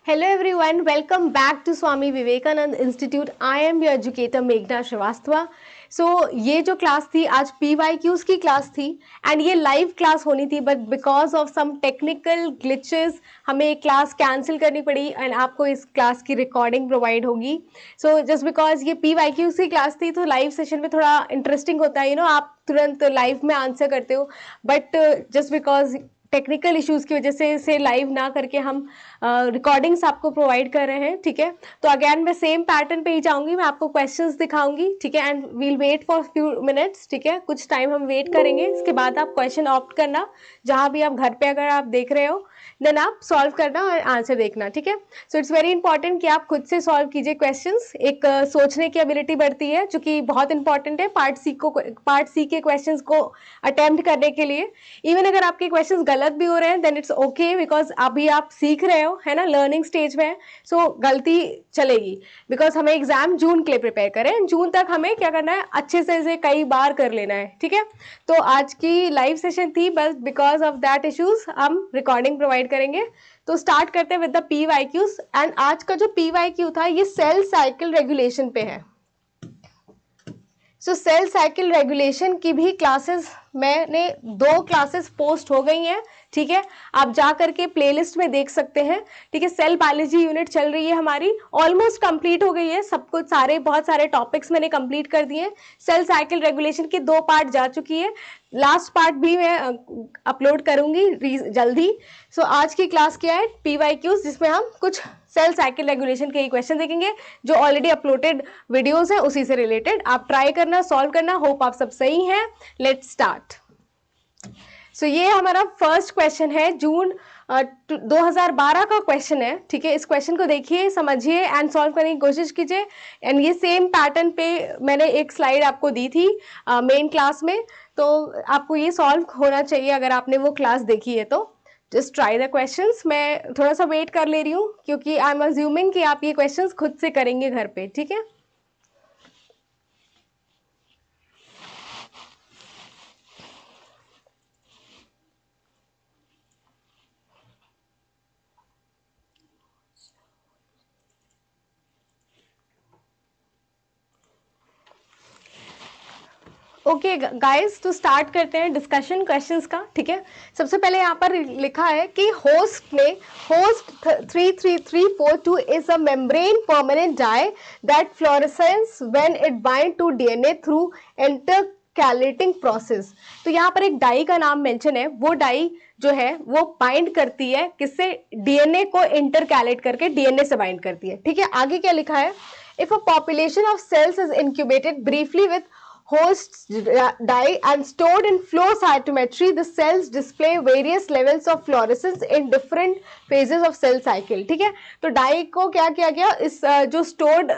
Hello everyone, welcome back to Swami Vivekanand Institute. I am your educator Meghna Srivastava. ये जो class थी आज PYQs की class थी एंड ये लाइव क्लास होनी थी but because of some technical glitches हमें एक क्लास कैंसिल करनी पड़ी एंड आपको इस क्लास की रिकॉर्डिंग प्रोवाइड होगी. सो जस्ट बिकॉज ये PYQs की क्लास थी तो लाइव सेशन में थोड़ा इंटरेस्टिंग होता है, आप तुरंत लाइव में आंसर करते हो, but just because technical issues की वजह से इसे लाइव ना करके हम रिकॉर्डिंग्स आपको प्रोवाइड कर रहे हैं. ठीक है, तो अगेन मैं सेम पैटर्न पे ही जाऊंगी, मैं आपको क्वेश्चंस दिखाऊंगी. ठीक है, and we'll wait for few minutes. ठीक है, कुछ टाइम हम वेट करेंगे, इसके बाद आप क्वेश्चन ऑप्ट करना. जहां भी आप घर पे अगर आप देख रहे हो देन आप सॉल्व करना और आंसर देखना. ठीक है, सो इट्स वेरी इंपॉर्टेंट कि आप खुद से सॉल्व कीजिए क्वेश्चंस. एक सोचने की एबिलिटी बढ़ती है जो कि बहुत इंपॉर्टेंट है पार्ट सी के क्वेश्चंस को अटेम्प्ट करने के लिए. इवन अगर आपके क्वेश्चंस गलत भी हो रहे हैं देन इट्स ओके, बिकॉज अभी आप सीख रहे हो, है ना, लर्निंग स्टेज में. सो गलती चलेगी बिकॉज हमें एग्जाम जून के लिए प्रिपेयर करें. जून तक हमें क्या करना है, अच्छे से इसे कई बार कर लेना है. ठीक है, तो आज की लाइव सेशन थी बस बिकॉज ऑफ दैट इश्यूज हम रिकॉर्डिंग प्रोवाइड करेंगे. तो स्टार्ट करते हैं विद द PYQs. एंड आज का जो PYQ था ये सेल साइकिल रेगुलेशन पे है. सो सेल साइकिल रेगुलेशन की भी क्लासेस मैंने 2 क्लासेस पोस्ट हो गई हैं. ठीक है, आप जा करके प्लेलिस्ट में देख सकते हैं. ठीक है, सेल बायोलॉजी यूनिट चल रही है हमारी, ऑलमोस्ट कंप्लीट हो गई है सब कुछ, बहुत सारे टॉपिक्स मैंने कंप्लीट कर दिए. सेल साइकिल रेगुलेशन की 2 पार्ट जा चुकी है, लास्ट पार्ट भी मैं अपलोड करूंगी जल्दी. सो आज की क्लास क्या है, PYQs, जिसमें हम कुछ सेल साइकिल रेगुलेशन के ही क्वेश्चन देखेंगे जो ऑलरेडी अपलोडेड वीडियोस है उसी से रिलेटेड. आप ट्राई करना, सॉल्व करना. होप आप सब सही हैं. Let's start. सो ये हमारा फर्स्ट क्वेश्चन है, जून 2012 का क्वेश्चन है. ठीक है, इस क्वेश्चन को देखिए, समझिए एंड सॉल्व करने की कोशिश कीजिए. एंड ये सेम पैटर्न पे मैंने एक स्लाइड आपको दी थी मेन क्लास में, तो आपको ये सॉल्व होना चाहिए अगर आपने वो क्लास देखी है तो. Just try the questions. मैं थोड़ा सा वेट कर ले रही हूँ क्योंकि आई एम अज्यूमिंग कि आप ये क्वेश्चंस खुद से करेंगे घर पे. ठीक है, ओके गाइस, तो स्टार्ट करते हैं डिस्कशन क्वेश्चंस का. ठीक है, सबसे पहले यहाँ पर लिखा है कि Hoechst 33342 is a membrane permanent dye that fluorescence when it bind to DNA through intercalating process. तो यहाँ पर एक डाई का नाम मेंशन है. वो डाई जो है वो बाइंड करती है किससे, DNA को इंटरकैलेट करके DNA से बाइंड करती है. ठीक है, आगे क्या लिखा है, if a population of cells is incubated briefly with hosts die and stored in flow cytometry, the cells display various levels of fluorescence in different phases of cell cycle. ठीक है, तो डाई को क्या किया गया, इस जो स्टोर्ड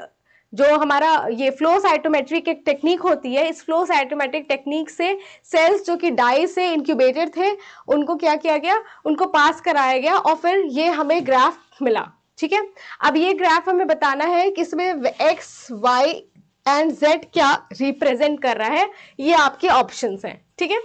जो हमारा ये फ्लो साइटोमेट्रिक एक टेक्निक होती है, इस फ्लो साइटोमेट्रिक टेक्निक से सेल्स जो कि डाई से इंक्यूबेटेड थे उनको क्या किया गया, उनको पास कराया गया और फिर ये हमें ग्राफ मिला. ठीक है, अब ये ग्राफ हमें बताना है कि इसमें एक्स वाई एंड जेड क्या रिप्रेजेंट कर रहा है. ये आपके ऑप्शंस हैं. ठीक है,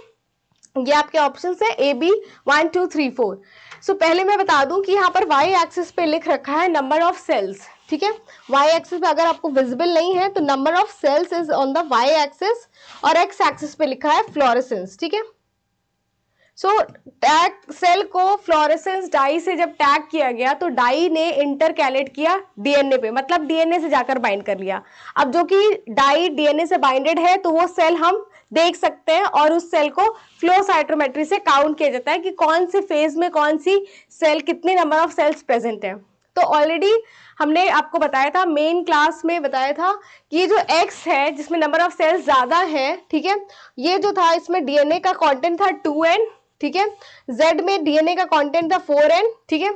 ये आपके ऑप्शंस है A B 1 2 3 4. सो पहले मैं बता दूं कि यहाँ पर वाई एक्सिस पे लिख रखा है नंबर ऑफ सेल्स. ठीक है, वाई एक्सिस पे अगर आपको विजिबल नहीं है तो number of cells is on the Y axis और एक्स एक्सिस पे लिखा है फ्लोरेसेंस. ठीक है, सो टैग सेल को फ्लोरेसेंस डाई से जब टैग किया गया तो डाई ने इंटरकैलेट किया DNA पे, मतलब DNA से जाकर बाइंड कर लिया. अब जो कि डाई DNA से बाइंडेड है तो वो सेल हम देख सकते हैं और उस सेल को फ्लो साइटोमेट्री से काउंट किया जाता है कि कौन से फेज में कौन सी सेल, कितने नंबर ऑफ सेल्स प्रेजेंट है. तो ऑलरेडी हमने आपको बताया था, मेन क्लास में बताया था कि ये जो X है जिसमें नंबर ऑफ सेल्स ज्यादा है, ठीक है, ये जो था इसमें DNA का कंटेंट था 2N. ठीक है, Z में DNA का कंटेंट था 4N. ठीक है,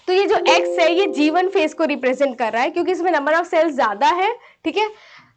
तो ये जो X है ये G1 फेज को रिप्रेजेंट कर रहा है क्योंकि इसमें नंबर ऑफ सेल्स ज्यादा है. ठीक है,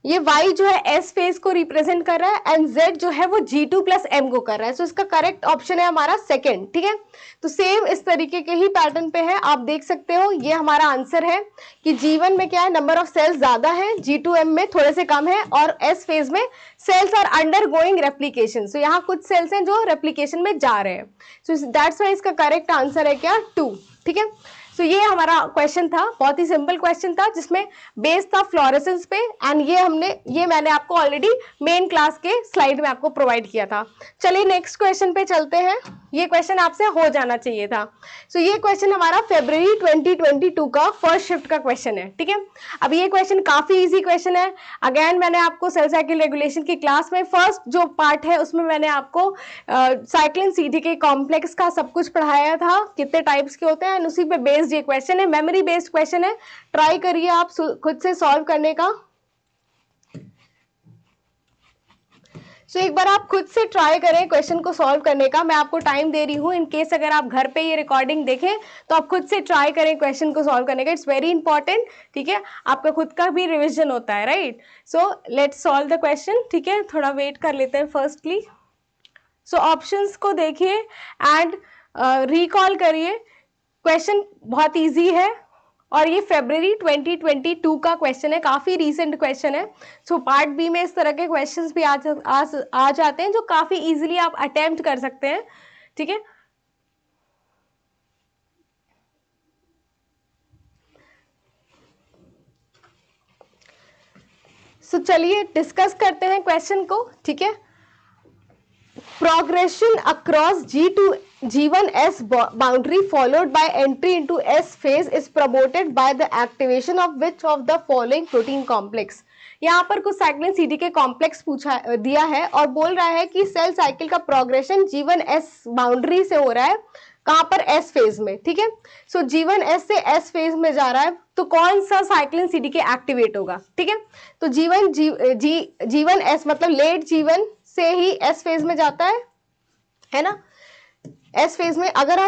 ये Y जो है S फेज को रिप्रेजेंट कर रहा है एंड Z जो है वो G2 प्लस M को कर रहा है. सो इसका करेक्ट ऑप्शन है हमारा सेकेंड. ठीक है, तो सेम इस तरीके के ही पैटर्न पे है, आप देख सकते हो. ये हमारा आंसर है कि G1 में क्या है, नंबर ऑफ सेल्स ज्यादा है, G2M में थोड़े से कम है और S फेज में cells are undergoing replication. So यहाँ कुछ सेल्स हैं जो रेप्लीकेशन में जा रहे हैं. सो दैट्स वाई इसका करेक्ट आंसर है क्या 2. ठीक है, सो ये हमारा क्वेश्चन था, बहुत ही सिंपल क्वेश्चन था जिसमें बेस था फ्लोरेसेंस पे, एंड ये मैंने आपको ऑलरेडी मेन क्लास के स्लाइड में आपको प्रोवाइड किया था। चलिए नेक्स्ट क्वेश्चन पे चलते हैं, ये क्वेश्चन आपसे हो जाना चाहिए था। सो ये क्वेश्चन हमारा फरवरी 2022 का फर्स्ट शिफ्ट का क्वेश्चन है, ठीक है। अब ये क्वेश्चन काफी इजी क्वेश्चन है। अगेन मैंने आपको सेल साइकिल रेगुलेशन की क्लास में फर्स्ट जो पार्ट है उसमें मैंने आपको साइक्लिन सीडी के कॉम्प्लेक्स का सब कुछ पढ़ाया था, कितने टाइप्स के होते हैं, उसी पे बेस्ड ये क्वेश्चन है, मेमोरी बेस्ड क्वेश्चन है। ट्राई करिए आप खुद से सॉल्व करने का। सो एक बार आप खुद से ट्राई करें क्वेश्चन को सॉल्व करने का। मैं आपको टाइम दे रही हूं, इन केस अगर आप घर पे ये रिकॉर्डिंग देखें तो आप खुद से ट्राई करें क्वेश्चन को सॉल्व करने का। इट्स वेरी इंपॉर्टेंट, ठीक है, आपका खुद का भी रिविजन होता है, right. So let's solve the question, ठीक है, थोड़ा वेट कर लेते हैं फर्स्टली। सो ऑप्शंस को देखिए एंड रिकॉल करिए। क्वेश्चन बहुत इजी है और ये फरवरी 2022 का क्वेश्चन है, काफी रीसेंट क्वेश्चन है। सो पार्ट बी में इस तरह के क्वेश्चंस भी आ जाते हैं जो काफी इजीली आप अटेम्प्ट कर सकते हैं, ठीक है। सो चलिए डिस्कस करते हैं क्वेश्चन को, ठीक है। Progression across G to G1S boundary followed by entry into S phase is promoted by the activation of which of the following protein complex। यहाँ पर कुछ साइक्लिन सीडी के कॉम्प्लेक्स पूछा दिया है और बोल रहा है कि सेल साइकिल का प्रोग्रेशन G1S बाउंड्री से हो रहा है, कहां पर S फेज में, ठीक है। सो G1S से S फेज में जा रहा है, तो कौन सा साइक्लिन सीडी के एक्टिवेट होगा, ठीक है। तो G1S मतलब लेट G1 से ही S फेज में जाता है ना। S फेज में अगर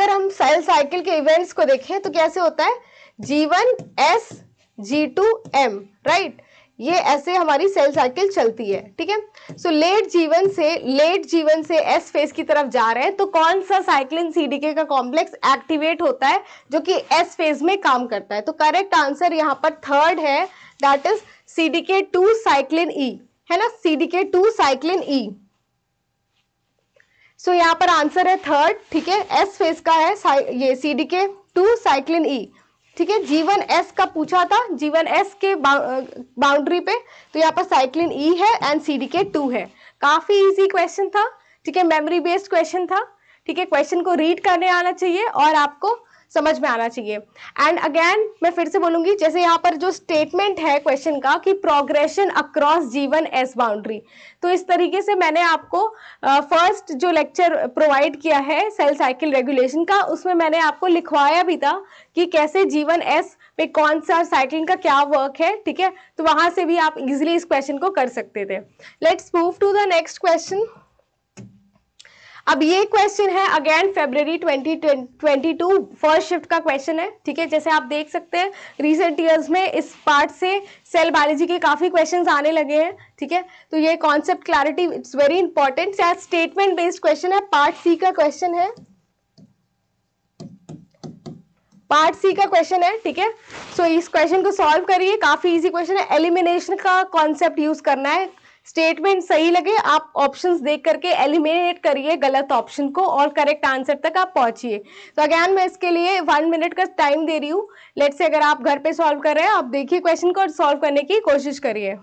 हम सेल साइकिल के इवेंट्स को देखें तो कैसे होता है, G1S G2M, राइट। ये ऐसे हमारी सेल साइकिल चलती है, ठीक है। सो लेट जीवन से S फेज की तरफ जा रहे हैं, तो कौन सा साइक्लिन सीडीके का कॉम्प्लेक्स एक्टिवेट होता है जो कि S फेज में काम करता है। तो करेक्ट आंसर यहाँ पर थर्ड है, that is CDK2 cyclin E, है ना, CDK2 साइक्लिन E। सो यहाँ पर आंसर है थर्ड, ठीक है, S फेज का है ये CDK2 साइक्लिन E, ठीक है। G1S का पूछा था, G1S के बाउंड्री पे, तो यहाँ पर साइक्लिन E है एंड CDK2 है। काफी इजी क्वेश्चन था, ठीक है, मेमोरी बेस्ड क्वेश्चन था, ठीक है। क्वेश्चन को रीड करने आना चाहिए और आपको समझ में आना चाहिए। एंड अगेन मैं फिर से बोलूंगी, जैसे यहाँ पर जो स्टेटमेंट है क्वेश्चन का कि प्रोग्रेशन अक्रॉस G1S बाउंड्री, तो इस तरीके से मैंने आपको फर्स्ट जो लेक्चर प्रोवाइड किया है सेल साइकिल रेगुलेशन का, उसमें मैंने आपको लिखवाया भी था कि कैसे G1S पे कौन सा साइक्लिन का क्या वर्क है, ठीक है। तो वहां से भी आप इजिली इस क्वेश्चन को कर सकते थे। Let's move to the next question. अब ये क्वेश्चन है अगेन फरवरी 2022 फर्स्ट शिफ्ट का क्वेश्चन है, ठीक है। जैसे आप देख सकते हैं रिसेंट ईयर्स में इस पार्ट से सेल बायोलॉजी के काफी क्वेश्चंस आने लगे हैं, ठीक है। तो ये concept clarity it's very important. शायद स्टेटमेंट बेस्ड क्वेश्चन है, पार्ट सी का क्वेश्चन है, पार्ट सी का क्वेश्चन है, ठीक है। सो इस क्वेश्चन को सॉल्व करिए, काफी इजी क्वेश्चन है। एलिमिनेशन का कॉन्सेप्ट यूज करना है, स्टेटमेंट सही लगे आप ऑप्शंस देख करके एलिमिनेट करिए गलत ऑप्शन को और करेक्ट आंसर तक आप पहुंचिए। तो अगेन मैं इसके लिए 1 मिनट का टाइम दे रही हूँ। लेट्स से अगर आप घर पे सॉल्व कर रहे हैं, आप देखिए क्वेश्चन को और सॉल्व करने की कोशिश करिए।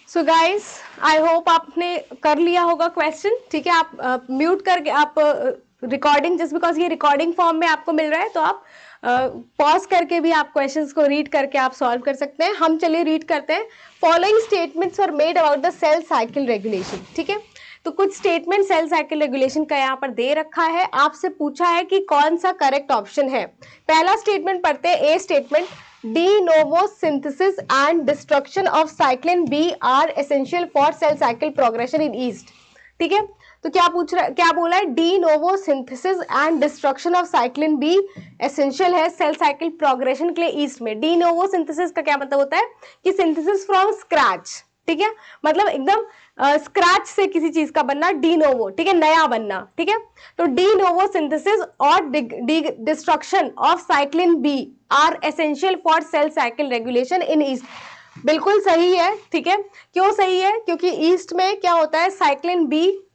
सो गाइस आई होप आपने कर लिया होगा क्वेश्चन, ठीक है। आप म्यूट करके आप रिकॉर्डिंग, जस्ट बिकॉज ये रिकॉर्डिंग फॉर्म में आपको मिल रहा है, तो आप पॉज करके भी आप क्वेश्चंस को रीड करके आप सॉल्व कर सकते हैं। हम चलिए रीड करते हैं। Following statements are made about the cell cycle regulation, ठीक है। तो कुछ स्टेटमेंट सेल साइकिल रेगुलेशन का यहाँ पर दे रखा है, आपसे पूछा है कि कौन सा करेक्ट ऑप्शन है। पहला स्टेटमेंट पढ़ते हैं, ए statement, de novo synthesis and destruction of cyclin B are essential for cell cycle progression in yeast, ठीक है। तो क्या पूछ रहा है, क्या बोला है, de novo synthesis and destruction of cyclin B essential है सेल साइकिल प्रोग्रेशन के लिए ईस्ट में। डी नोवो सिंथेसिस का क्या मतलब होता है कि सिंथेसिस फ्रॉम स्क्रैच, ठीक है, मतलब एकदम स्क्रैच से किसी चीज का बनना, डी नोवो, ठीक है, नया बनना, ठीक है। तो डी नोवो सिंथेसिस और destruction of cyclin B are essential for cell cycle regulation in yeast. बिल्कुल सही है, ठीक है। क्यों सही है, क्योंकि ईस्ट में क्या होता है, साइक्लिन बी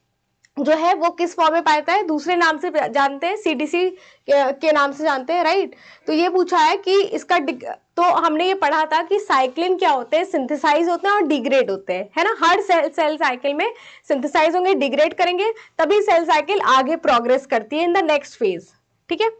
जो है वो किस फॉर्म में पाता है, दूसरे नाम से जानते हैं, सीडीसी के नाम से जानते हैं, राइट। तो ये पूछा है कि इसका, तो हमने ये पढ़ा था कि साइक्लिन क्या होते हैं, सिंथेसाइज होते हैं और डिग्रेड होते हैं, है ना। हर सेल साइकिल में सिंथेसाइज होंगे, डिग्रेड करेंगे, तभी सेल साइकिल आगे प्रोग्रेस करती है इन द नेक्स्ट फेज, ठीक है।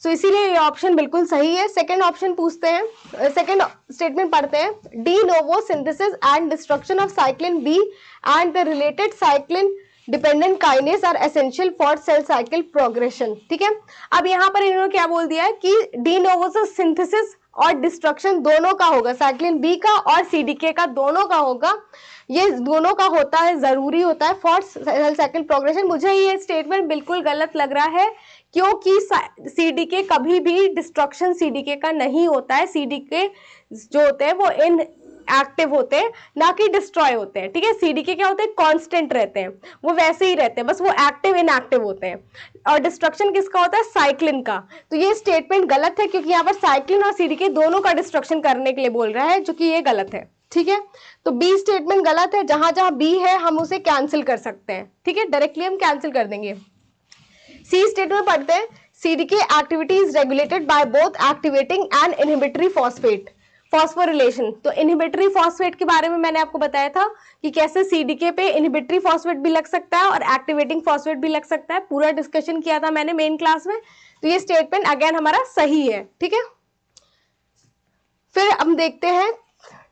सो इसीलिए ये ऑप्शन बिल्कुल सही है। सेकंड ऑप्शन पूछते हैं, सेकंड स्टेटमेंट पढ़ते हैं, de novo synthesis and destruction of cyclin B and the related cyclin dependent kinase are essential for cell cycle progression, ठीक है। अब यहाँ पर इन्होंने क्या बोल दिया है कि डी नोवो सिंथेसिस और डिस्ट्रक्शन दोनों का होगा, साइक्लिन बी का और सीडीके का दोनों का होगा, ये दोनों का होता है, जरूरी होता है फॉर सेल साइकिल प्रोग्रेशन। मुझे ये स्टेटमेंट बिल्कुल गलत लग रहा है, क्योंकि सीडीके कभी भी डिस्ट्रक्शन सीडीके का नहीं होता है। सीडीके जो होते हैं वो इन एक्टिव होते हैं, ना कि डिस्ट्रॉय होते हैं, ठीक है। सीडीके क्या होते हैं, कांस्टेंट रहते हैं, वो वैसे ही रहते हैं, बस वो एक्टिव इनएक्टिव होते हैं। और डिस्ट्रक्शन किसका होता है, साइक्लिन का। तो ये स्टेटमेंट गलत है, क्योंकि यहाँ पर साइक्लिन और सीडीके दोनों का डिस्ट्रक्शन करने के लिए बोल रहा है, जो कि ये गलत है, ठीक है। तो बी स्टेटमेंट गलत है, जहां जहां बी है हम उसे कैंसिल कर सकते हैं, ठीक है, डायरेक्टली हम कैंसिल कर देंगे। सी स्टेटमेंट पढ़ते हैं, CDK activity is regulated by both activating and inhibitory phosphate phosphorylation. तो इनहिबिटरी फॉस्फेट के बारे में मैंने आपको बताया था कि कैसे सीडीके पे इनहिबिटरी फॉस्फेट भी लग सकता है और एक्टिवेटिंग फॉस्फेट भी लग सकता है, पूरा डिस्कशन किया था मैंने मेन क्लास में। तो ये स्टेटमेंट अगेन हमारा सही है, ठीक है। फिर हम देखते हैं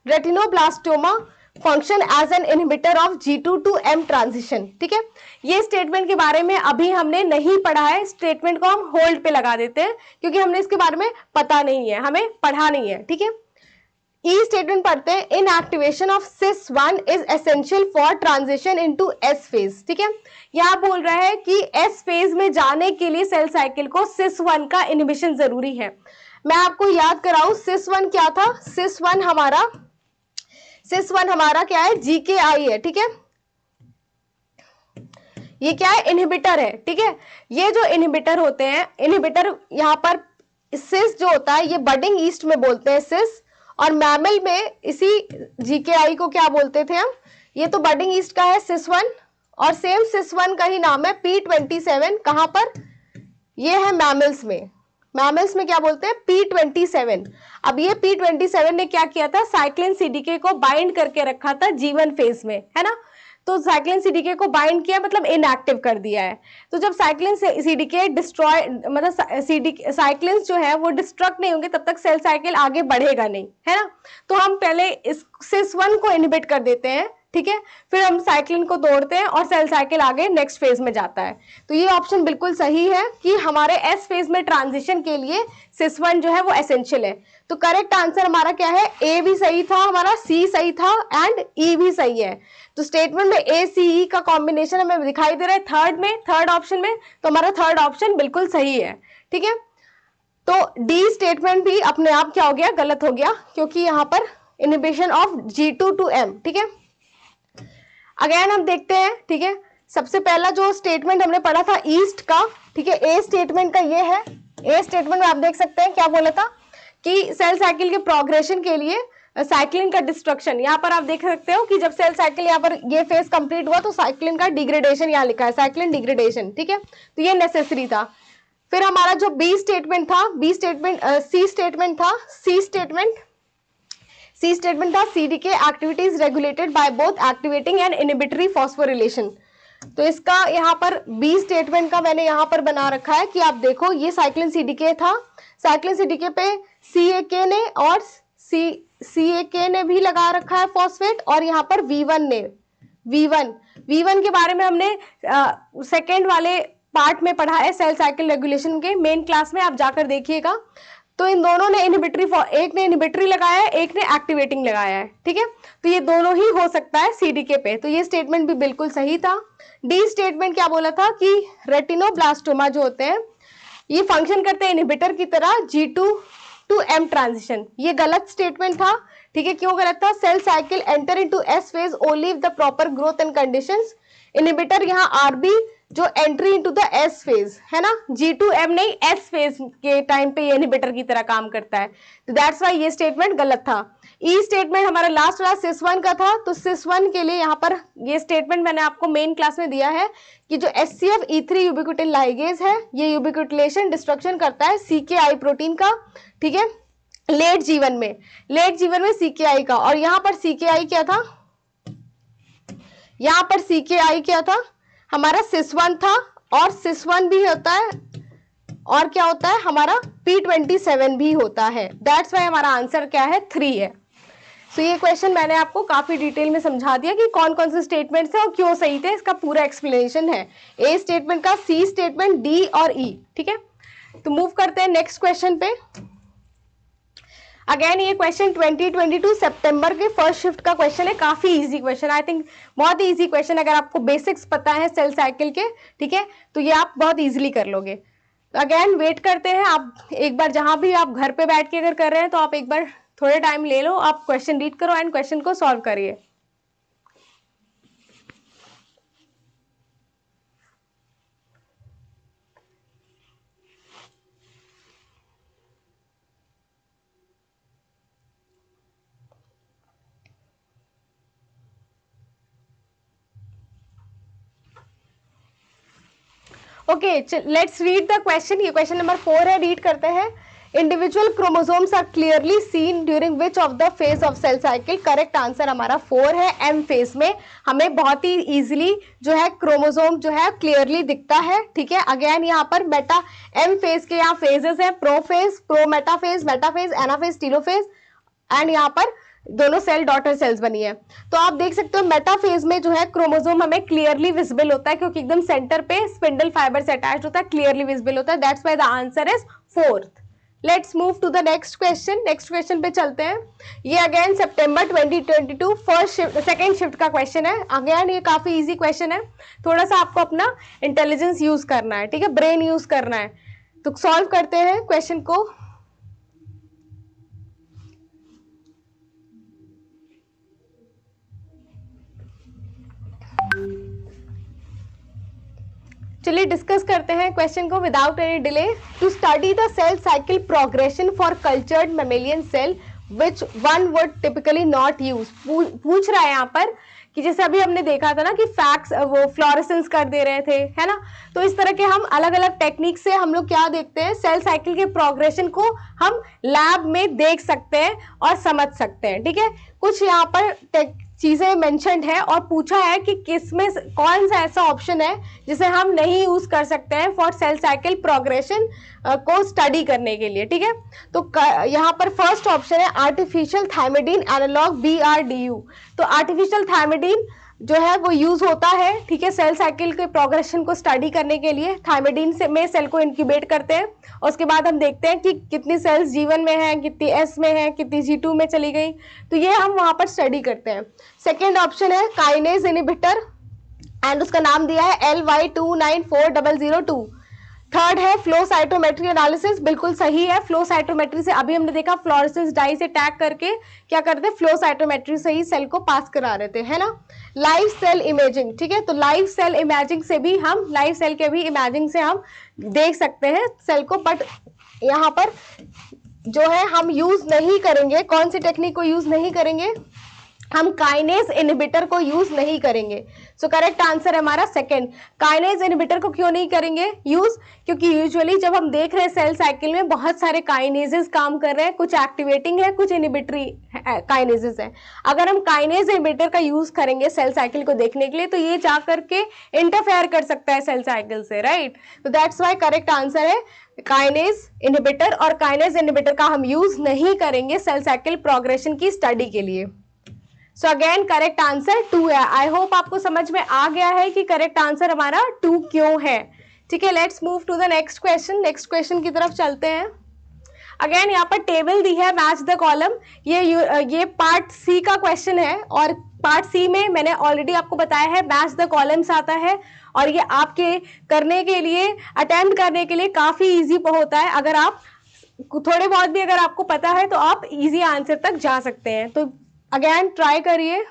retinoblastoma function as an inhibitor of G2 to M transition, ठीक है। ये स्टेटमेंट के बारे में अभी हमने नहीं पढ़ा है, स्टेटमेंट को हम होल्ड पे लगा देते हैं, क्योंकि हमने इसके बारे में पता नहीं है, हमें पढ़ा नहीं है, ठीक है। ई स्टेटमेंट पढ़ते हैं, इन एक्टिवेशन ऑफ सिस1 is essential for transition into S phase, ठीक है। यहां बोल रहा है कि एस फेज में जाने के लिए सेल साइकिल को सिस1 का इनहिबिशन जरूरी है। मैं आपको याद कराऊं, सिस1 क्या था, सिस1 हमारा क्या है, GKI है, ठीक है। ये क्या है, इनहिबिटर है, ठीक है। ये जो इनहिबिटर होते हैं, इनहिबिटर यहाँ पर सिस जो होता है, ये बडिंग ईस्ट में बोलते हैं सिस, और मैमल में इसी GKI को क्या बोलते थे हम, ये तो बडिंग ईस्ट का है सिस1, और सेम सिस1 का ही नाम है P27, कहां पर, ये है मैमल्स में। मैमल्स में क्या बोलते हैं, P27। अब ये P27 ने क्या किया था, साइक्लिन सीडीके को बाइंड करके रखा था G1 फेज में, है ना। तो साइक्लिन सीडीके को बाइंड किया, मतलब इनएक्टिव कर दिया है। तो जब साइक्लिन सीडीके डिस्ट्रॉय, मतलब साइक्लिन जो है वो डिस्ट्रक्ट नहीं होंगे, तब तक सेल साइकिल आगे बढ़ेगा नहीं, है ना। तो हम पहले इस सिस1 को इनहिबिट कर देते हैं, ठीक है, फिर हम साइक्लिन को तोड़ते हैं और सेल साइकिल आगे नेक्स्ट फेज में जाता है। तो ये ऑप्शन बिल्कुल सही है कि हमारे एस फेज में ट्रांजिशन के लिए सिस1 जो है वो एसेंशियल है। तो करेक्ट आंसर हमारा क्या है, ए भी सही था हमारा, सी सही था एंड ई भी सही है। तो स्टेटमेंट में ए सी ई का कॉम्बिनेशन हमें दिखाई दे रहा है थर्ड ऑप्शन में, तो हमारा थर्ड ऑप्शन बिल्कुल सही है, ठीक है। तो डी स्टेटमेंट भी अपने आप क्या हो गया, गलत हो गया, क्योंकि यहाँ पर inhibition of G2 to M, ठीक है। अगेन हम देखते हैं, ठीक है, सबसे पहला जो स्टेटमेंट हमने पढ़ा था ईस्ट का, ठीक है, ए स्टेटमेंट का ये है। ए स्टेटमेंट में आप देख सकते हैं क्या बोला था कि सेल साइकिल के प्रोग्रेशन के लिए साइक्लिन का डिस्ट्रक्शन, यहाँ पर आप देख सकते हो कि जब सेल साइकिल यहाँ पर ये फेज कंप्लीट हुआ तो साइक्लिन का डिग्रेडेशन यहाँ लिखा है, साइक्लिन डिग्रेडेशन, ठीक है। तो ये नेसेसरी था। फिर हमारा जो बी स्टेटमेंट था, सी स्टेटमेंट था, CDK activities regulated by both activating and inhibitory phosphorylation. तो इसका यहाँ पर बी स्टेटमेंट का मैंने यहाँ पर बना रखा है कि आप देखो, ये साइक्लिन सीडीके था, साइक्लिन सीडीके पे सीएके ने और सीएके ने भी लगा रखा है फॉस्फेट, और यहाँ पर V1 के बारे में हमने सेकेंड वाले पार्ट में पढ़ा है सेल साइकिल रेगुलेशन के मेन क्लास में, आप जाकर देखिएगा। तो इन दोनों ने इनहिबिटरी, एक ने इनहिबिटरी लगाया है, एक ने एक्टिवेटिंग लगाया है, ठीक है। तो ये दोनों ही हो सकता है सीडीके पे, तो ये स्टेटमेंट भी बिल्कुल सही था। डी स्टेटमेंट क्या बोला था कि रेटिनोब्लास्टोमा जो होते हैं ये फंक्शन करते हैं इनहिबिटर की तरह G2 टू M ट्रांजिशन, ये गलत स्टेटमेंट था, ठीक है। क्यों गलत था? Cell cycle enter into S phase only if the proper growth and conditions. Inhibitor यहाँ आरबी जो entry into the S phase है ना, G2M नहीं, एस फेज के टाइम पे ये इनहिबिटर की तरह काम करता है, तो दैट्स वाई ये स्टेटमेंट गलत था। ई स्टेटमेंट हमारा लास्ट वाला सिस1 का था, तो सिस1 के लिए यहाँ पर ये स्टेटमेंट मैंने आपको मेन क्लास में दिया है कि जो HCF-E3 यूबिक्विटिल लाइगेज है ये यूबिक्विटिलेशन डिस्ट्रक्शन करता है CKI प्रोटीन का, ठीक है, लेट जीवन में CKI का। और यहाँ पर CKI क्या था? यहाँ पर CKI क्या था? हमारा सिस1 था, और सिस1 भी होता है, और क्या होता है हमारा P27 भी होता है। दैट्स वाई हमारा आंसर क्या है? 3 है। सो ये क्वेश्चन मैंने आपको काफी डिटेल में समझा दिया कि कौन कौन से स्टेटमेंट्स हैं और क्यों सही थे, इसका पूरा एक्सप्लेनेशन है ए स्टेटमेंट का, सी स्टेटमेंट, डी और ई, ठीक है। तो मूव करते हैं नेक्स्ट क्वेश्चन पे। अगेन ये क्वेश्चन 2022 सितंबर के फर्स्ट शिफ्ट का क्वेश्चन है, काफी इजी क्वेश्चन, आई थिंक बहुत ही इजी क्वेश्चन, अगर आपको बेसिक्स पता है सेल साइकिल के, ठीक है, तो ये आप बहुत इजीली कर लोगे। तो अगेन वेट करते हैं, आप एक बार जहां भी आप घर पे बैठ के अगर कर रहे हैं तो आप एक बार थोड़े टाइम ले लो, आप क्वेश्चन रीड करो एंड क्वेश्चन को सॉल्व करिए। Okay, let's read the question. ये क्वेश्चन नंबर 4 है, रीड करते हैं। Individual chromosomes are clearly seen during which of the phase of cell cycle? Correct answer हमारा 4 है, एम फेज में हमें बहुत ही इजीली जो है क्रोमोसोम जो है क्लियरली दिखता है, ठीक है। अगेन यहाँ पर मेटा एम फेज के यहाँ फेजेस है, prophase, prometaphase, metaphase, anaphase, telophase, and यहाँ पर दोनों सेल डॉटर सेल्स बनी है। तो आप देख सकते हो मेटाफेज में जो है क्रोमोसोम हमें क्लियरली विजिबल होता है, क्योंकि एकदम सेंटर पे स्पिंडल फाइबर से अटैच्ड होता है, क्लियरली विजिबल होता है, that's why the answer is 4th। Let's move to the next question. Next question पे चलते हैं। ये अगेन सितंबर 2022 फर्स्ट शिफ्ट सेकंड शिफ्ट का क्वेश्चन है। अगेन ये काफी इजी क्वेश्चन है, थोड़ा सा आपको अपना इंटेलिजेंस यूज करना है, ठीक है, ब्रेन यूज करना है। तो सॉल्व करते हैं क्वेश्चन को। चलिए डिस्कस करते हैं क्वेश्चन को without any delay. To study the cell cycle progression for cultured mammalian cell which one would typically not use, पूछ रहा है यहाँ पर कि जैसे अभी हमने देखा था ना कि फैक्स वो फ्लोरेसेंस कर दे रहे थे, है ना, तो इस तरह के हम अलग अलग टेक्निक से हम लोग क्या देखते हैं, सेल साइकिल के प्रोग्रेशन को हम लैब में देख सकते हैं और समझ सकते हैं, ठीक है। कुछ यहाँ पर चीजें मेंशन्ड है और पूछा है कि किसमें कौन सा ऐसा ऑप्शन है जिसे हम नहीं यूज कर सकते हैं फॉर सेल साइकिल प्रोग्रेशन को स्टडी करने के लिए, ठीक है। तो यहाँ पर फर्स्ट ऑप्शन है आर्टिफिशियल थायमिडीन एनालॉग BRDU। तो आर्टिफिशियल थायमिडीन जो है वो यूज होता है, ठीक है, सेल साइकिल के प्रोग्रेशन को स्टडी करने के लिए। थायमिडीन से में सेल को इंक्यूबेट करते हैं और उसके बाद हम देखते हैं कि कितनी सेल्स G1 में है, कितनी S में है, कितनी G2 में चली गई, तो ये हम वहां पर स्टडी करते हैं। सेकेंड ऑप्शन है काइनेज इनहिबिटर एंड उसका नाम दिया है LY294002। थर्ड है फ्लो साइटोमेट्री एनालिसिस, बिल्कुल सही है। फ्लो साइटोमेट्री से अभी हमने देखा फ्लोरेसेंस डाई से टैग करके क्या करते हैं, फ्लो साइटोमेट्री से ही सेल को पास करा रहे थे, है ना। लाइव सेल इमेजिंग, ठीक है, तो लाइव सेल इमेजिंग से भी हम लाइव सेल के भी इमेजिंग से हम देख सकते हैं सेल को, बट यहाँ पर जो है हम यूज नहीं करेंगे, कौन सी टेक्निक को यूज नहीं करेंगे, हम काइनेज इनहिबिटर को यूज नहीं करेंगे। सो करेक्ट आंसर है हमारा सेकंड। काइनेज इनहिबिटर को क्यों नहीं करेंगे यूज, क्योंकि यूजुअली जब हम देख रहे हैं सेल साइकिल में बहुत सारे काइनेजेस काम कर रहे हैं, कुछ एक्टिवेटिंग है, कुछ इनहिबिटरी काइनेजेस है। अगर हम काइनेज इनहिबिटर का यूज करेंगे सेल साइकिल को देखने के लिए तो ये जा करके इंटरफेयर कर सकता है सेल साइकिल से, राइट। तो दैट्स व्हाई करेक्ट आंसर है काइनेज इनहिबिटर, और काइनेज इनहिबिटर का हम यूज नहीं करेंगे सेल साइकिल प्रोग्रेशन की स्टडी के लिए। सो अगेन करेक्ट आंसर 2 है। आई होप आपको समझ में आ गया है कि करेक्ट आंसर हमारा 2 क्यों है, ठीक है। Let's move to the next question. Next question की तरफ चलते हैं। अगेन यहाँ पर टेबल दी है, मैच द कॉलम। ये पार्ट सी का क्वेश्चन है, और पार्ट सी में मैंने ऑलरेडी आपको बताया है मैच द कॉलम्स आता है, और ये आपके करने के लिए, अटेम्प्ट करने के लिए काफी इजी होता है। अगर आप थोड़े बहुत भी अगर आपको पता है तो आप इजी आंसर तक जा सकते हैं। तो अगेन ट्राई करिए।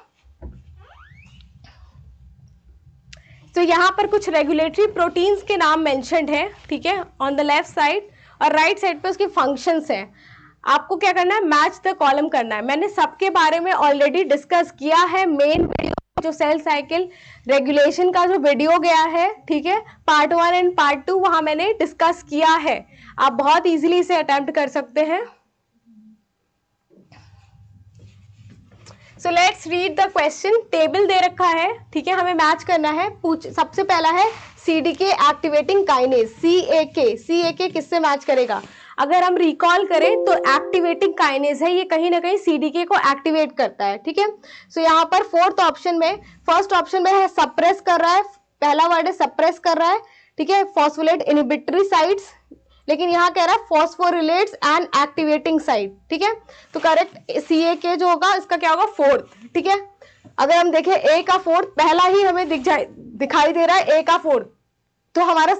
तो यहाँ पर कुछ रेगुलेटरी प्रोटीन्स के नाम मेंशन्ड है, ठीक है, ऑन द लेफ्ट साइड, और राइट साइड पे उसके फंक्शंस हैं। आपको क्या करना है, मैच द कॉलम करना है। मैंने सबके बारे में ऑलरेडी डिस्कस किया है, मेन वीडियो जो सेल साइकिल रेगुलेशन का जो वीडियो गया है, ठीक है, पार्ट 1 एंड पार्ट 2, वहां मैंने डिस्कस किया है। आप बहुत इजीली इसे अटेम्प्ट कर सकते हैं। So let's read the question. Table दे रखा है, ठीक है, हमें मैच करना है। सबसे पहला है सीडीके एक्टिवेटिंग काइनेज, सीएके किससे मैच करेगा? अगर हम रिकॉल करें तो एक्टिवेटिंग काइनेज है, ये कहीं ना कहीं सीडीके को एक्टिवेट करता है, ठीक है। सो यहाँ पर फर्स्ट ऑप्शन में है सप्रेस कर रहा है, पहला वर्ड है सप्रेस कर रहा है, ठीक है, फॉस्फोलेट इनहिबिटरी साइट्स, लेकिन यहाँ कह रहा है फॉस्फोरिलेट्स एंड एक्टिवेटिंग साइट, ठीक है। तो करेक्ट सीएके जो होगा इसका क्या होगा, फोर्थ, ठीक है। अगर हम देखें ए का फोर्थ, पहला ही हमें दिखाई दे रहा है ए का फोर्थ, तो हमारा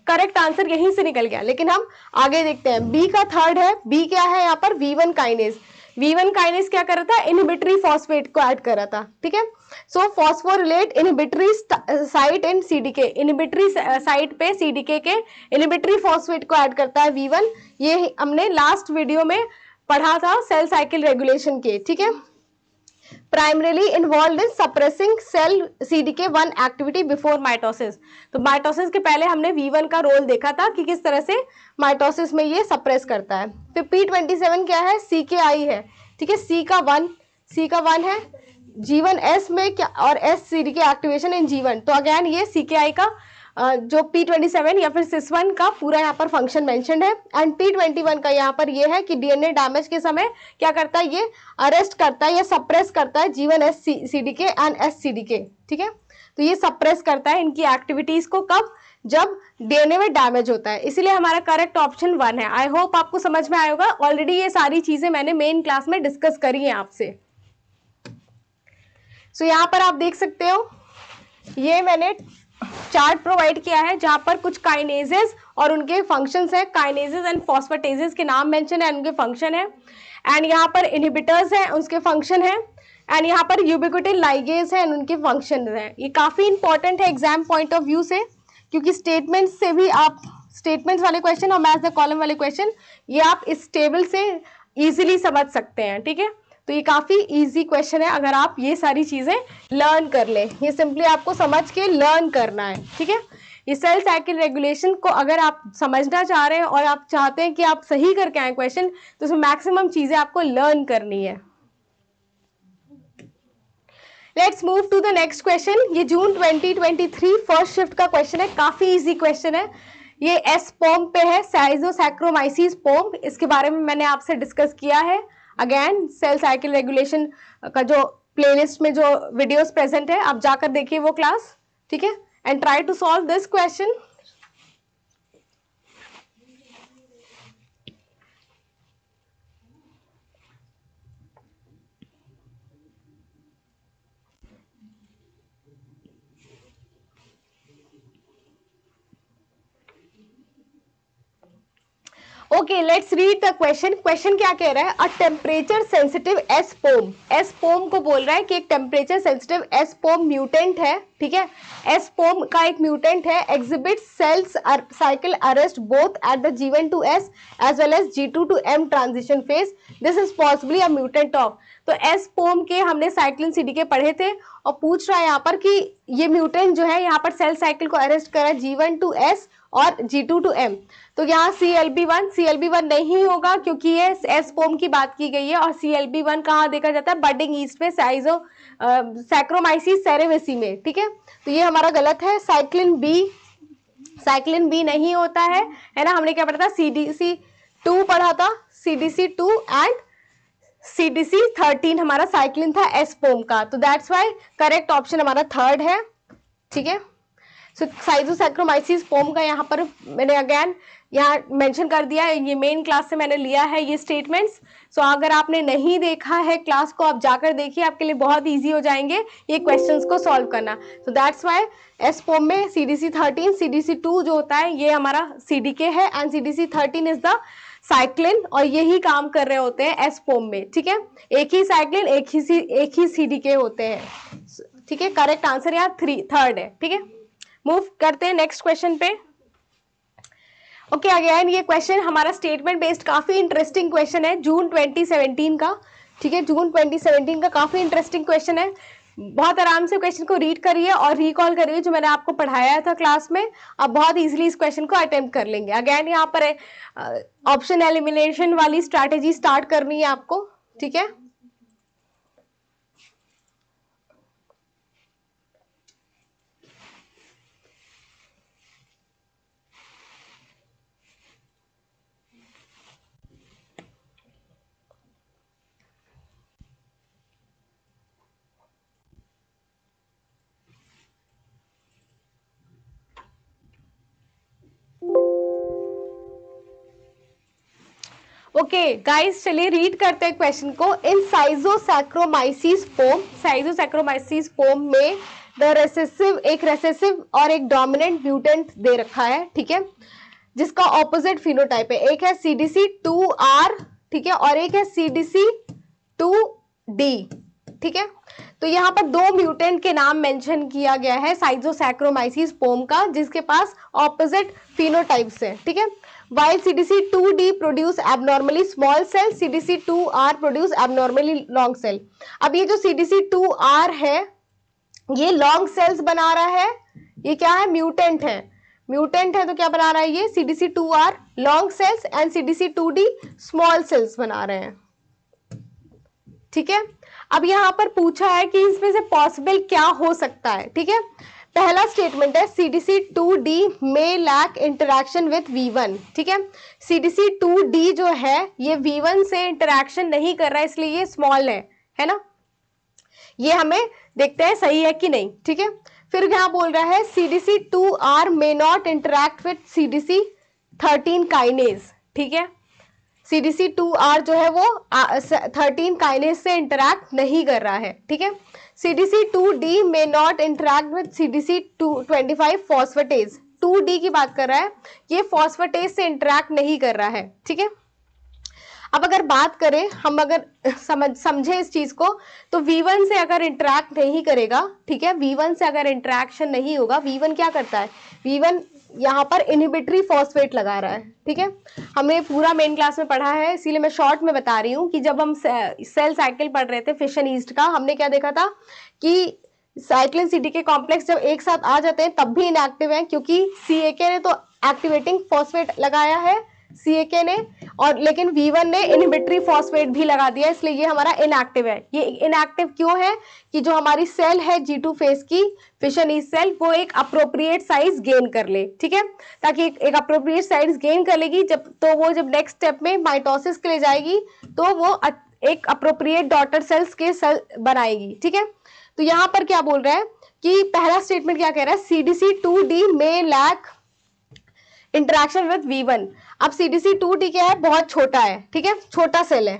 करेक्ट आंसर यहीं से निकल गया। लेकिन हम आगे देखते हैं, बी का थर्ड है, बी क्या है यहाँ पर, V1 काइनेज। V1 काइनेज क्या कर रहा था, इनहिबिटरी फॉस्फेट को ऐड कर रहा था, ठीक है। सो फॉस्फोरिलेट इनहिबिटरी साइट इन सीडीके, इनहिबिटरी साइट पे सीडीके के इनहिबिटरी फॉस्फेट को ऐड करता है V1। ये हमने लास्ट वीडियो में पढ़ा था सेल साइकिल रेगुलेशन के, ठीक है। Primarily involved in suppressing cell CDK1 activity before mitosis. तो माइटोसिस के पहले हमने V1 का रोल देखा था कि किस तरह से माइटोसिस में ये सप्रेस करता है। फिर P27 क्या है, CKI है, ठीक है, C का 1 है, G1S में क्या, और S CDK एक्टिवेशन इन G1। तो अगेन ये CKI का जो P27 या फिर सिस1 का पूरा यहाँ पर फंक्शन मेंशन्ड है। एंड P21 का यहाँ पर ये है कि डीएनए डैमेज के समय क्या करता है, ये अरेस्ट करता है या सप्रेस करता है G1S CDK and S CDK, ठीक है। तो ये सप्रेस करता है इनकी एक्टिविटीज को, कब, जब डीएनए में डैमेज होता है। इसीलिए हमारा करेक्ट ऑप्शन 1 है। आई होप आपको समझ में आएगा, ऑलरेडी ये सारी चीजें मैंने मेन क्लास में डिस्कस करी है आपसे। सो यहाँ पर आप देख सकते हो, ये मैंने चार्ट प्रोवाइड किया है जहां पर कुछ काइनेजेस और उनके फंक्शंस है, काइनेजेस एंड फॉस्फेटेजेस के नाम मेंशन है, उनके फंक्शन है। एंड यहाँ पर इनहिबिटर्स हैं, उसके फंक्शन है। एंड यहाँ पर यूबिक्विटिन लाइगेज है एंड उनके फंक्शन है। ये काफी इंपॉर्टेंट है एग्जाम पॉइंट ऑफ व्यू से, क्योंकि स्टेटमेंट्स से भी आप, स्टेटमेंट्स वाले क्वेश्चन और मैच द कॉलम वाले क्वेश्चन, ये आप इस टेबल से इजीली समझ सकते हैं, ठीक है। तो ये काफी इजी क्वेश्चन है अगर आप ये सारी चीजें लर्न कर ले। ये सिंपली आपको समझ के लर्न करना है, ठीक है। ये सेल साइकिल रेगुलेशन को अगर आप समझना चाह रहे हैं और आप चाहते हैं कि आप सही करके आए क्वेश्चन, तो उसमें मैक्सिमम चीजें आपको लर्न करनी है। Let's move to the next question. ये जून 2023 फर्स्ट शिफ्ट का क्वेश्चन है, काफी इजी क्वेश्चन है। ये एस पोम पे है, साइजोसैक्रोमाइसिस पोम, इसके बारे में मैंने आपसे डिस्कस किया है। अगेन सेल साइकिल रेगुलेशन का जो प्लेलिस्ट में जो वीडियोस प्रेजेंट है, आप जाकर देखिए वो क्लास, ठीक है, and try to solve this question. Okay, let's read the question. Question क्या कह रहा है, a temperature sensitive S pombe, S pombe को बोल रहा है कि एक temperature sensitive S pombe mutant है, ठीक है, एस पोम का एक म्यूटेंट है, exhibit cells cycle arrest both at the G1 to S as well as G2 to M transition phase, this is possibly a mutant of. तो S pome के हमने cyclin CDK पढ़े थे, और पूछ रहा है यहाँ पर कि ये म्यूटेंट जो है यहाँ पर सेल साइकिल को अरेस्ट कर रहा है G1 to S और G2 to M। तो यहाँ CLB1 नहीं होगा, क्योंकि ये एस पोम की बात की गई है, और CLB1 कहाँ देखा जाता है, बडिंग ईस्ट में, सैक्रोमाइसिस सेरेवेसी में, ठीक है। तो ये हमारा गलत है। साइक्लिन बी नहीं होता है ना। हमने क्या पढ़ा था, CDC2 पढ़ा था, CDC2 एंड CDC13 हमारा साइक्लिन था एस पोम का। तो दैट्स वाई करेक्ट ऑप्शन हमारा थर्ड है, ठीक है। सो साइटोसैक्रोमाइसिस फॉर्म का यहाँ पर मैंने अगेन यहाँ मेंशन कर दिया है, ये मेन क्लास से मैंने लिया है ये स्टेटमेंट्स। सो अगर आपने नहीं देखा है क्लास को, आप जाकर देखिए, आपके लिए बहुत इजी हो जाएंगे ये क्वेश्चंस को सॉल्व करना। So that's why S form में CDC13 CDC2 जो होता है ये हमारा CDK है, and CDC13 is the cyclin, और यही काम कर रहे होते हैं एस फॉर्म में। ठीक है, एक ही साइक्लिन एक ही CDK होते हैं। ठीक है, करेक्ट आंसर यहाँ थर्ड है। ठीक है, मूव करते हैं नेक्स्ट क्वेश्चन पे। ओके, अगेन ये क्वेश्चन हमारा स्टेटमेंट बेस्ड काफी इंटरेस्टिंग क्वेश्चन है, जून 2017 का। ठीक है, जून 2017 का काफी इंटरेस्टिंग क्वेश्चन है। बहुत आराम से क्वेश्चन को रीड करिए और रिकॉल करिए जो मैंने आपको पढ़ाया था क्लास में। आप बहुत इजीली इस क्वेश्चन को अटेम्प्ट कर लेंगे। अगेन यहाँ पर ऑप्शन एलिमिनेशन वाली स्ट्रैटेजी स्टार्ट करनी है आपको। ठीक है, ओके गाइस, चलिए रीड करते हैं क्वेश्चन को। इन साइटोसैक्रोमाइसिस फॉर्म में द रेसेसिव, एक रेसेसिव और एक डोमिनेंट म्यूटेंट दे रखा है। ठीक है, जिसका ऑपोजिट फिनोटाइप है। एक है CDC2R, ठीक है, और एक है CDC2D। ठीक है, तो यहाँ पर दो म्यूटेंट के नाम मेंशन किया गया है साइटोसैक्रोमाइसिस फॉर्म का, जिसके पास ऑपोजिट फिनोटाइप्स है। ठीक है, while CDC2D produce abnormally small cell, CDC2R produce abnormally long cell। अब ये जो CDC2R है ये लॉन्ग सेल्स बना रहा है, ये क्या है, म्यूटेंट है। म्यूटेंट है तो क्या बना रहा है ये, CDC2R long cells and CDC2D small cells बना रहे हैं। ठीक है, अब यहाँ पर पूछा है कि इसमें से पॉसिबल क्या हो सकता है। ठीक है, पहला स्टेटमेंट है CDC2D में लैक इंटरेक्शन विथ V1। ठीक है, CDC2D जो है ये V1 से इंटरेक्शन नहीं कर रहा है, इसलिए ये स्मॉल है ना। ये हमें देखते हैं सही है कि नहीं। ठीक है, फिर यहाँ बोल रहा है CDC2R may not interact with CDC13 kinase. ठीक है, CDC2R जो है वो 13 काइनेज से इंटरैक्ट नहीं कर रहा है। ठीक है, CDC2D may not interact with CDC25 phosphatase. 2D की बात कर रहा है, ये फॉस्फेटेज से इंटरैक्ट नहीं कर रहा है। ठीक है, अब अगर बात करें हम, अगर समझे इस चीज को, तो V1 से अगर इंटरैक्ट नहीं करेगा, ठीक है, V1 से अगर इंटरैक्शन नहीं होगा, V1 क्या करता है, V1 यहाँ पर इनहिबिटरी फॉस्फेट लगा रहा है। ठीक है, हमने पूरा मेन क्लास में पढ़ा है, इसीलिए मैं शॉर्ट में बता रही हूँ कि जब हम सेल साइकिल पढ़ रहे थे फिशन ईस्ट का, हमने क्या देखा था कि साइक्लिन CDK कॉम्प्लेक्स जब एक साथ आ जाते हैं तब भी इनएक्टिव है, क्योंकि CAK ने तो एक्टिवेटिंग फॉस्फेट लगाया है CAK ने, और लेकिन V1 ने इनहिबिटरी फॉस्फेट भी लगा दिया, इसलिए ये हमारा इनएक्टिव है। ये इनएक्टिव क्यों है कि जो हमारी सेल है G2 फेज की फिशन ईस्ट सेल, वो एक अप्रोप्रिएट साइज गेन कर ले। ठीक है, ताकि एक अप्रोप्रिएट साइज गेन कर लेगी जब, तो वो जब नेक्स्ट स्टेप में माइटोसिस के लिए जाएगी तो वो एक अप्रोप्रिएट डॉटर सेल्स के सेल बनाएगी। ठीक है, तो यहाँ पर क्या बोल रहा है कि पहला स्टेटमेंट क्या कह रहा है, CDC2D में लैक इंटरेक्शन विद V1। अब CDC2D क्या है, बहुत छोटा है। ठीक है, छोटा सेल है।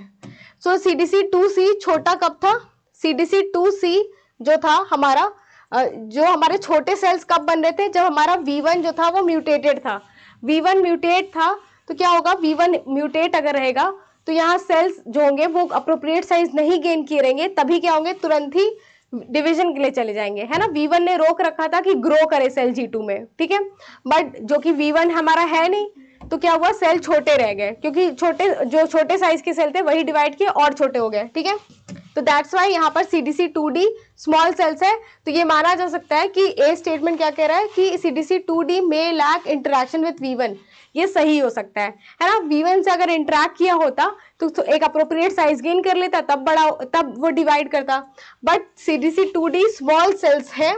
सो CDC2C छोटा कब था, CDC2C जो था हमारा, जो हमारे छोटे सेल्स कब बन रहे थे, जब हमारा V1 जो था वो म्यूटेटेड था। V1 म्यूटेट था तो क्या होगा, V1 म्यूटेट अगर रहेगा तो यहाँ सेल्स जो होंगे वो अप्रोप्रिएट साइज नहीं गेन किए रहेंगे, तभी क्या होंगे, तुरंत ही डिवीजन के लिए चले जाएंगे, है ना। V1 ने रोक रखा था कि ग्रो करे सेल G2 में। ठीक है, बट जो कि V1 हमारा है नहीं, तो क्या हुआ, सेल छोटे रह गए, क्योंकि जो छोटे साइज के सेल थे वही डिवाइड किए और छोटे हो गए। ठीक है, तो दैट्स वाई यहाँ पर CDC2D स्मॉल सेल्स है। तो ये माना जा सकता है कि ए स्टेटमेंट क्या कह रहा है कि CDC2D में लैक इंटरेक्शन विथ V1, ये सही हो सकता है ना। V1 से अगर इंटरैक्ट किया होता तो एक अप्रोप्रिएट साइज गेन कर लेता, तब वो डिवाइड करता, बट CDC2D स्मॉल सेल्स है,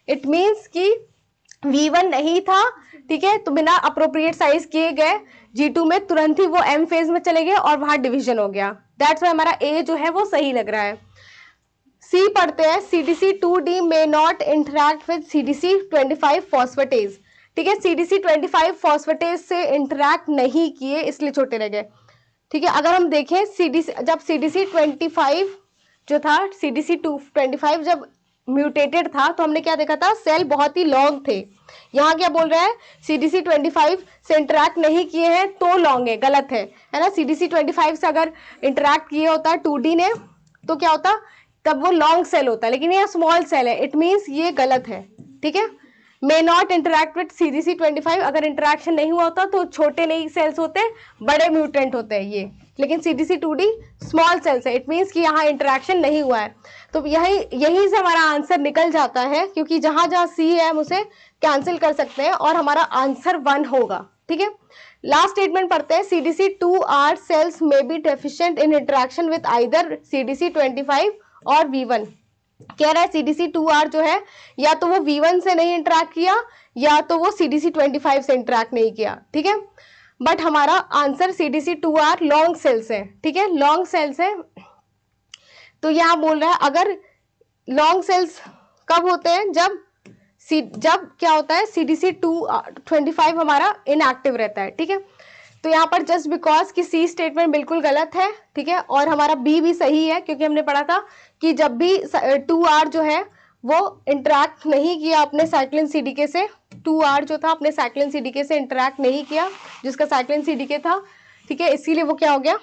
इट मीन्स कि V1 नहीं था। ठीक है, तो बिना अप्रोप्रिएट साइज किए गए G2 में तुरंत ही वो M फेज में चले गए और वहां डिवीजन हो गया। दैट्स वाई हमारा ए जो है वो सही लग रहा है। सी पढ़ते हैं, CDC2D may not interact with CDC25 phosphatase। ठीक है, CDC25 phosphatase से इंटरैक्ट नहीं किए इसलिए छोटे रह गए। ठीक है, अगर हम देखें जब CDC25 जो था, CDC25 जब म्यूटेटेड था तो हमने क्या देखा था, सेल बहुत ही लॉन्ग थे। यहाँ क्या बोल रहा है, CDC25 से इंटरैक्ट नहीं किए हैं तो लॉन्ग है, गलत है ना। CDC25 से अगर इंटरैक्ट किए होता 2D ने तो क्या होता, तब वो लॉन्ग सेल होता है, लेकिन ये स्मॉल सेल है, इट मीन्स ये गलत है। ठीक है, may not interact with CDC25, अगर इंटरैक्शन नहीं हुआ होता तो छोटे नहीं सेल्स होते, बड़े म्यूटेंट होते हैं ये, लेकिन CDC2D स्मॉल सेल्स है, इट मीन्स कि यहाँ इंटरैक्शन नहीं हुआ है। तो यही से हमारा आंसर निकल जाता है, क्योंकि जहां जहां सी है हम उसे कैंसिल कर सकते हैं और हमारा आंसर 1 होगा। ठीक है, लास्ट स्टेटमेंट पढ़ते हैं, CDC2R cells may be deficient in interaction with either CDC25 और V1। कह रहा है CDC2R जो है या तो वो V1 से नहीं इंटरैक्ट किया या तो वो CDC25 से इंटरैक्ट नहीं किया। ठीक है, बट हमारा आंसर CDC2R लॉन्ग सेल्स है। ठीक है, लॉन्ग सेल्स है, तो यहां बोल रहा है अगर लॉन्ग सेल्स कब होते हैं, जब क्या होता है, CDC25 हमारा इनएक्टिव रहता है। ठीक है, तो यहाँ पर जस्ट बिकॉज कि सी स्टेटमेंट बिल्कुल गलत है। ठीक है, और हमारा बी भी सही है, क्योंकि हमने पढ़ा था कि जब भी 2R जो है वो इंटरैक्ट नहीं किया अपने साइक्लिन CDK से, 2R जो था अपने साइक्लिन CDK से इंटरैक्ट नहीं किया, जिसका साइक्लिन CDK था। ठीक है, इसीलिए वो क्या हो गया,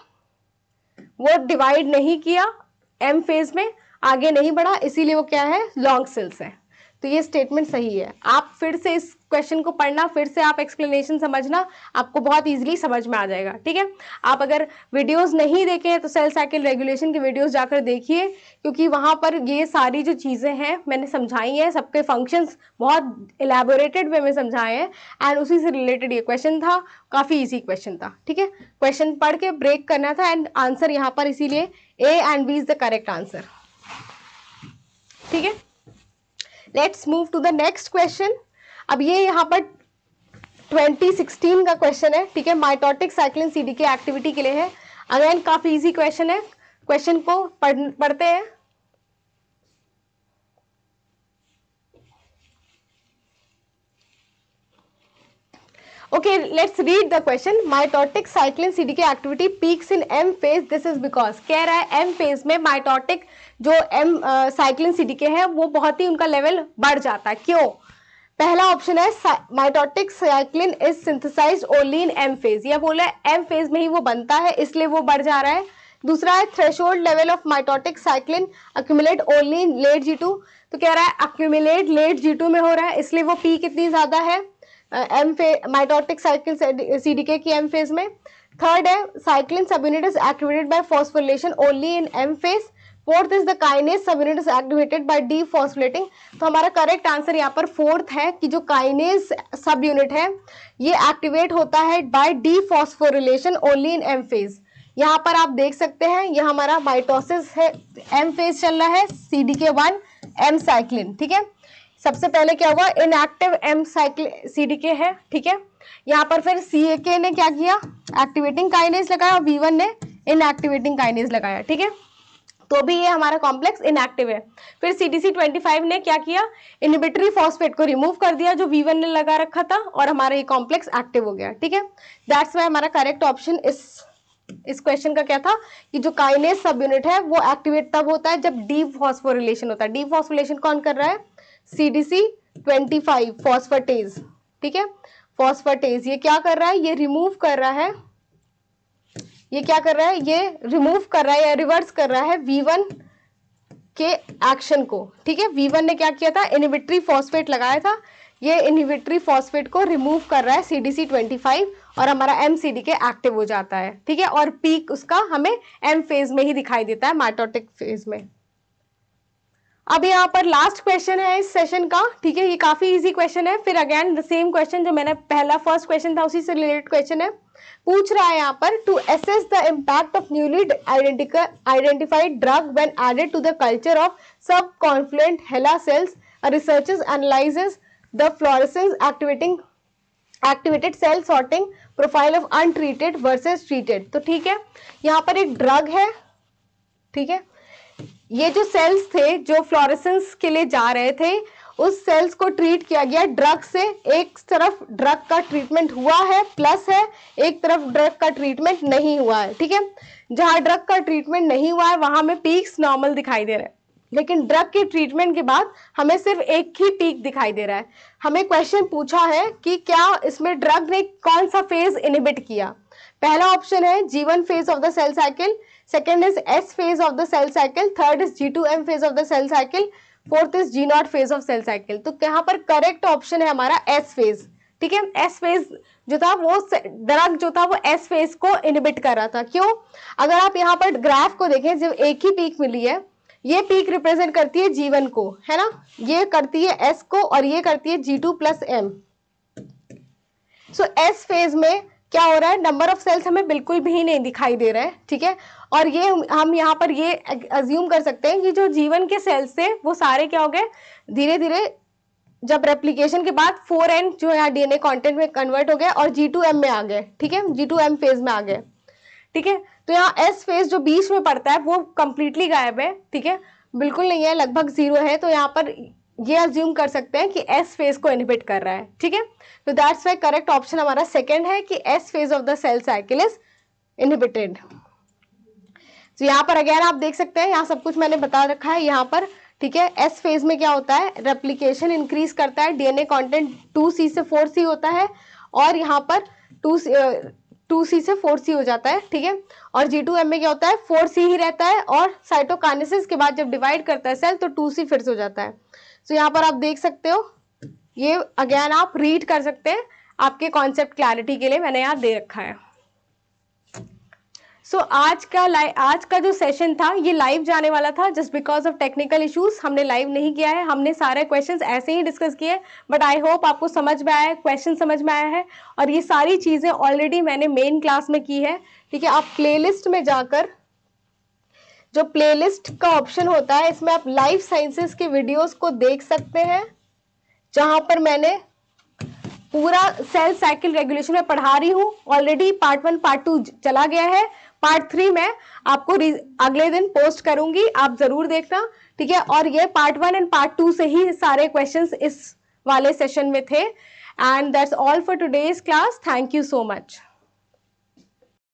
वो डिवाइड नहीं किया, M फेज में आगे नहीं बढ़ा, इसीलिए वो क्या है, लॉन्ग सेल्स है। तो ये स्टेटमेंट सही है। आप फिर से इस क्वेश्चन को पढ़ना, फिर से आप एक्सप्लेनेशन समझना, आपको बहुत इजीली समझ में आ जाएगा। ठीक है, आप अगर वीडियोस नहीं देखे हैं तो सेल साइकिल रेगुलेशन की वीडियोस जाकर देखिए, क्योंकि वहां पर ये सारी जो चीजें हैं मैंने समझाई हैं, सबके फंक्शंस बहुत इलेबोरेटेड वे में समझाए हैं, एंड उसी से रिलेटेड ये क्वेश्चन था, काफी इजी क्वेश्चन था। ठीक है, क्वेश्चन पढ़ के ब्रेक करना था, एंड आंसर यहाँ पर इसीलिए A and B is the correct answer. ठीक है, let's move to the next question. अब ये यहाँ पर 2016 का क्वेश्चन है। ठीक है, माइटोटिक साइक्लिन CDK एक्टिविटी के लिए है। अगेन काफी इजी क्वेश्चन है, क्वेश्चन को पढ़ते हैं। Okay, let's read the question. Mitotic cyclin CDK activity peaks in M phase. This is because कह रहा है M phase में mitotic जो M cyclin CDK है वो बहुत ही उनका लेवल बढ़ जाता है। क्यों? पहला ऑप्शन है mitotic cyclin is synthesized only in M phase। यह बोला है M phase में ही वो बनता है, इसलिए वो बढ़ जा रहा है। दूसरा है threshold level of mitotic cyclin accumulate only in late G2। तो कह रहा है अक्यूमुलेट लेट G2 में हो रहा है, इसलिए वो पी कितनी ज्यादा है M phase, mitotic cycle CDK की M फेज में। थर्ड है cyclin subunit is activated by phosphorylation only in M phase. Fourth is the kinase subunit is activated by dephosphorylating. तो हमारा करेक्ट आंसर यहाँ पर fourth है कि जो काइनेज सब यूनिट है ये एक्टिवेट होता है by dephosphorylation only in M phase. यहाँ पर आप देख सकते हैं ये हमारा माइटोसिस है, M फेज चल रहा है, CDK1 M साइक्लिन। ठीक है, सबसे पहले क्या हुआ, इनएक्टिव M साइक्लिन CDK है। ठीक है, यहाँ पर फिर CAK ने क्या किया, एक्टिवेटिंग काइनेज लगाया, V1 ने इनएक्टिवेटिंग काइनेज लगाया। ठीक है, तो भी ये हमारा कॉम्प्लेक्स इनएक्टिव है। फिर CDC25 ने क्या किया, इनहिबिटरी फॉस्फेट को रिमूव कर दिया जो V1 ने लगा रखा था, और हमारा ये कॉम्प्लेक्स एक्टिव हो गया। ठीक है, दैट्स वाई हमारा करेक्ट ऑप्शन इस क्वेश्चन का क्या था कि जो काइनेज सब यूनिट है वो एक्टिवेट तब होता है जब डीफॉस्फोरिलेशन होता है। डीफॉस्फोरिलेशन कौन कर रहा है, CDC25 फॉस्फेटेज। ठीक है, फॉस्फेटेज ये क्या कर रहा है, ये रिमूव कर रहा है, ये क्या कर रहा है, ये रिमूव कर रहा है या रिवर्स कर रहा है V1 के एक्शन को। ठीक है, V1 ने क्या किया था, इनहिबिटरी फॉस्फेट लगाया था, ये इनहिबिटरी फॉस्फेट को रिमूव कर रहा है CDC25 और हमारा MCDK एक्टिव हो जाता है। ठीक है, और पीक उसका हमें M फेज में ही दिखाई देता है, माइटोटिक फेज में। अब यहाँ पर लास्ट क्वेश्चन है इस सेशन का। ठीक है, ये काफी इजी क्वेश्चन है, फिर अगेन द सेम क्वेश्चन जो मैंने पहला फर्स्ट क्वेश्चन था उसी से रिलेटेड क्वेश्चन है। पूछ रहा है यहाँ पर to assess the impact of newly identified drug when added to the culture of subconfluent HeLa cells, researchers analyses the fluorescence activated cell sorting profile of untreated versus treated. तो ठीक है, यहाँ पर एक ड्रग है। ठीक है, ये जो सेल्स थे जो फ्लोरेसेंस के लिए जा रहे थे, उस सेल्स को ट्रीट किया गया ड्रग से। एक तरफ ड्रग का ट्रीटमेंट हुआ है प्लस है, एक तरफ ड्रग का ट्रीटमेंट नहीं हुआ है, ठीक है। जहां ड्रग का ट्रीटमेंट नहीं हुआ है वहां में पीक्स नॉर्मल दिखाई दे रहे हैं, लेकिन ड्रग के ट्रीटमेंट के बाद हमें सिर्फ एक ही पीक दिखाई दे रहा है। हमें क्वेश्चन पूछा है कि क्या इसमें ड्रग ने कौन सा फेज इनहिबिट किया। पहला ऑप्शन है G1 phase of the cell cycle, second is S phase of the cell cycle, third is G2M phase of the cell cycle, fourth is G0 phase of cell cycle. तो यहाँ पर correct option है हमारा S phase, ठीक है। S phase जो था वो ड्रग जो था वो S फेज को इनहिबिट कर रहा था। क्यों? अगर आप यहाँ पर ग्राफ को देखें, जब एक ही पीक मिली है, ये पीक रिप्रेजेंट करती है G1 को, है ना, ये करती है S को और ये करती है G2+M। सो S फेज में क्या हो रहा है, नंबर ऑफ सेल्स हमें बिल्कुल भी नहीं दिखाई दे रहा है, ठीक है। और ये हम यहाँ पर ये अज्यूम कर सकते हैं कि जो G1 के सेल्स थे वो सारे क्या हो गए, धीरे धीरे जब रेप्लिकेशन के बाद 4N जो है डीएनए कंटेंट में कन्वर्ट हो गया और G2M में आ गए, ठीक है, G2M फेज में आ गए, ठीक है। तो यहाँ S फेज जो बीच में पड़ता है वो कंप्लीटली गायब है, ठीक है, बिल्कुल नहीं है, लगभग 0 है। तो यहाँ पर ये अज्यूम कर सकते हैं कि S फेज को इनहिबिट कर रहा है, ठीक है। तो दैट्स वाई करेक्ट ऑप्शन हमारा सेकेंड है कि S phase of the cell cycle is inhibited. तो यहाँ पर अगेन आप देख सकते हैं, यहाँ सब कुछ मैंने बता रखा है यहाँ पर, ठीक है। S फेज में क्या होता है, रेप्लिकेशन इंक्रीज करता है, डीएनए कंटेंट 2C से 4C होता है, और यहाँ पर 2C से 4C हो जाता है, ठीक है। और G2M में क्या होता है, 4C ही रहता है, और साइटोकाइनेसिस के बाद जब डिवाइड करता है सेल तो 2C फिर से हो जाता है। तो यहाँ पर आप देख सकते हो, ये अगेन आप रीड कर सकते हैं, आपके कॉन्सेप्ट क्लैरिटी के लिए मैंने यहाँ दे रखा है। सो आज का जो सेशन था ये लाइव जाने वाला था, just because of technical issues हमने लाइव नहीं किया है। हमने सारे क्वेश्चंस ऐसे ही डिस्कस किए, बट आई होप आपको समझ में आया है, क्वेश्चन समझ में आया है, और ये सारी चीजें ऑलरेडी मैंने मेन क्लास में की है, ठीक है। आप प्लेलिस्ट में जाकर, जो प्लेलिस्ट का ऑप्शन होता है, इसमें आप लाइफ साइंसेस के वीडियोस को देख सकते हैं, जहां पर मैंने पूरा सेल साइकिल रेगुलेशन में पढ़ा रही हूँ। ऑलरेडी पार्ट 1 पार्ट 2 चला गया है, पार्ट 3 मैं आपको अगले दिन पोस्ट करूंगी, आप जरूर देखना, ठीक है। और ये पार्ट 1 एंड पार्ट 2 से ही सारे क्वेश्चंस इस वाले सेशन में थे। And that's all for today's class. Thank you so much.